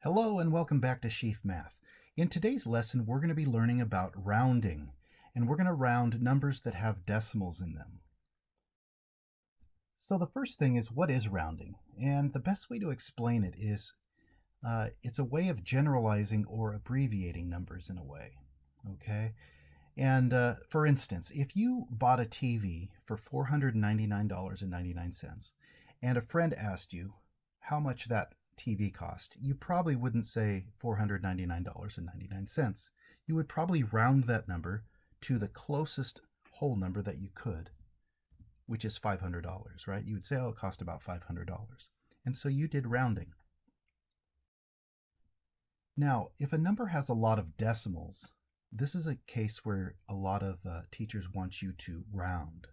Hello and welcome back to Sheaff Math. In today's lesson, we're going to be learning about rounding, and we're going to round numbers that have decimals in them. So the first thing is, what is rounding? And the best way to explain it is it's a way of generalizing or abbreviating numbers in a way, okay? And for instance, if you bought a TV for $499.99 and a friend asked you how much that TV cost, you probably wouldn't say $499.99. You would probably round that number to the closest whole number that you could, which is $500, right? You would say, oh, it cost about $500. And so you did rounding. Now, if a number has a lot of decimals, this is a case where a lot of teachers want you to round.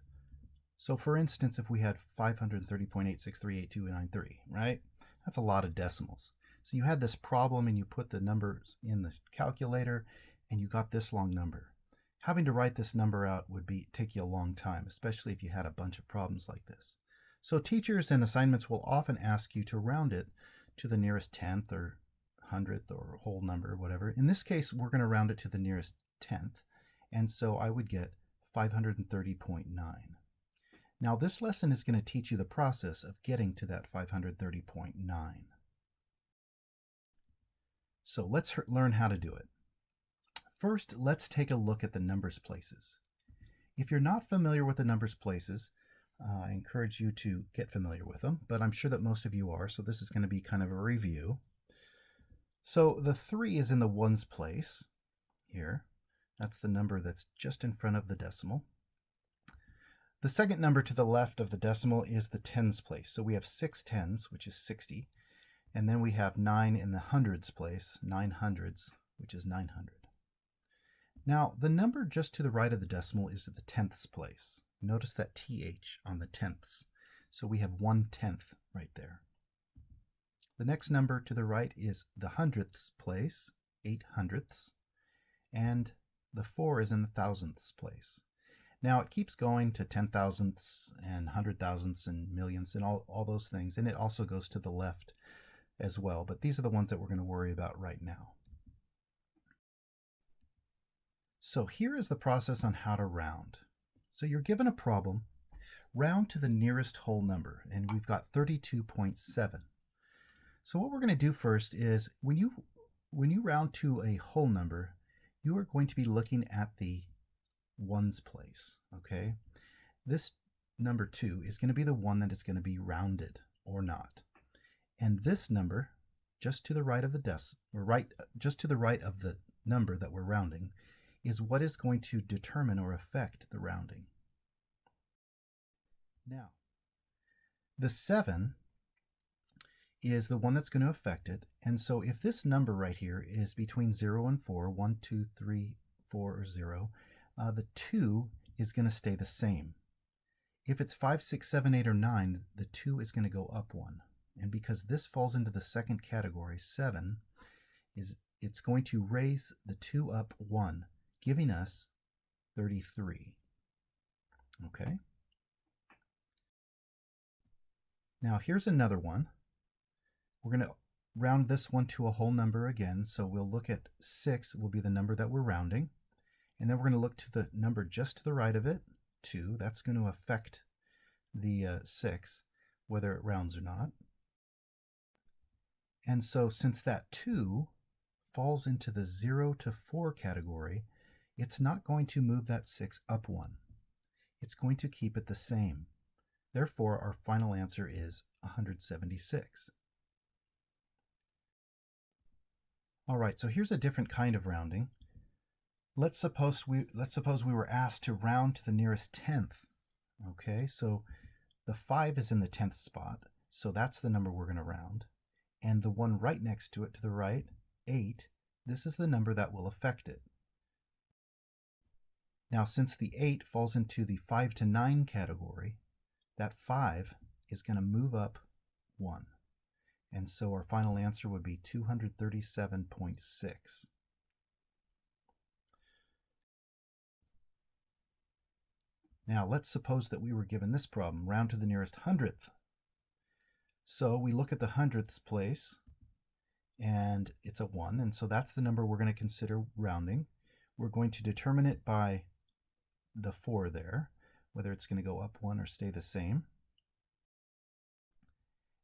So for instance, if we had 530.8638293, right? That's a lot of decimals. So you had this problem and you put the numbers in the calculator and you got this long number. Having to write this number out would take you a long time, especially if you had a bunch of problems like this. So teachers and assignments will often ask you to round it to the nearest tenth or hundredth or whole number or whatever. In this case, we're going to round it to the nearest tenth, and so I would get 530.9. Now this lesson is going to teach you the process of getting to that 530.9. So let's learn how to do it. First, let's take a look at the numbers places. If you're not familiar with the numbers places, I encourage you to get familiar with them, but I'm sure that most of you are, so this is going to be kind of a review. So the 3 is in the ones place here. That's the number that's just in front of the decimal. The second number to the left of the decimal is the tens place. So we have 6 tens, which is 60. And then we have 9 in the hundreds place, 9 hundreds, which is 900. Now, the number just to the right of the decimal is at the tenths place. Notice that TH on the tenths. So we have 1/10 right there. The next number to the right is the hundredths place, 8 hundredths. And the 4 is in the thousandths place. Now it keeps going to 10 thousandths and 100 thousandths and millions and all those things. And it also goes to the left as well. But these are the ones that we're going to worry about right now. So here is the process on how to round. So you're given a problem, round to the nearest whole number. And we've got 32.7. So what we're going to do first is when you round to a whole number, you are going to be looking at the ones place, okay? This number 2 is going to be the one that is going to be rounded or not. And this number, just to the right of the just to the right of the number that we're rounding, is what is going to determine or affect the rounding. Now, the 7 is the one that's going to affect it. And so if this number right here is between 0 and 4, 1, 2, 3, 4, or 0, the 2 is going to stay the same. If it's 5, 6, 7, 8, or 9, the 2 is going to go up 1. And because this falls into the second category, 7, it's going to raise the 2 up 1, giving us 33. Okay? Now here's another one. We're going to round this one to a whole number again. So we'll look at 6 will be the number that we're rounding. And then we're going to look to the number just to the right of it, 2. That's going to affect the 6, whether it rounds or not. And so since that 2 falls into the 0 to 4 category, it's not going to move that 6 up 1. It's going to keep it the same. Therefore, our final answer is 176. All right, so here's a different kind of rounding. Let's suppose we were asked to round to the nearest tenth. Okay, so the 5 is in the 10th spot, so that's the number we're going to round. And the one right next to it to the right, 8, this is the number that will affect it. Now, since the 8 falls into the 5 to 9 category, that 5 is going to move up 1. And so our final answer would be 237.6. Now let's suppose that we were given this problem, round to the nearest hundredth. So we look at the hundredths place, and it's a 1, and so that's the number we're going to consider rounding. We're going to determine it by the 4 there, whether it's going to go up 1 or stay the same.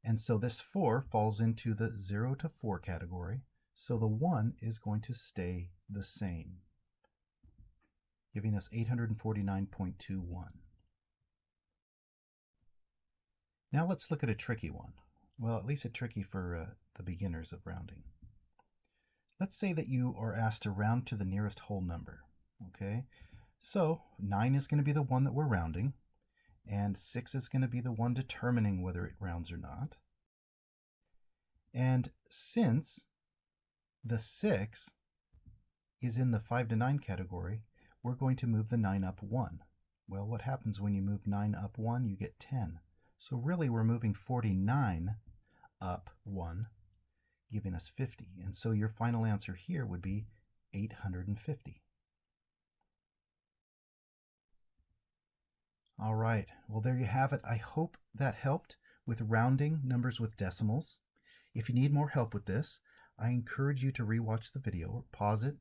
And so this 4 falls into the 0 to 4 category, so the 1 is going to stay the same, giving us 849.21. Now let's look at a tricky one. Well, at least a tricky for the beginners of rounding. Let's say that you are asked to round to the nearest whole number. Okay, so 9 is going to be the one that we're rounding, and 6 is going to be the one determining whether it rounds or not. And since the 6 is in the 5 to 9 category, we're going to move the 9 up 1. Well, what happens when you move 9 up 1? You get 10. So really we're moving 49 up 1, giving us 50. And so your final answer here would be 850. All right, well, there you have it. I hope that helped with rounding numbers with decimals. If you need more help with this, I encourage you to rewatch the video or pause it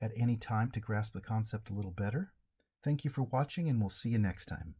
at any time to grasp the concept a little better. Thank you for watching, and we'll see you next time.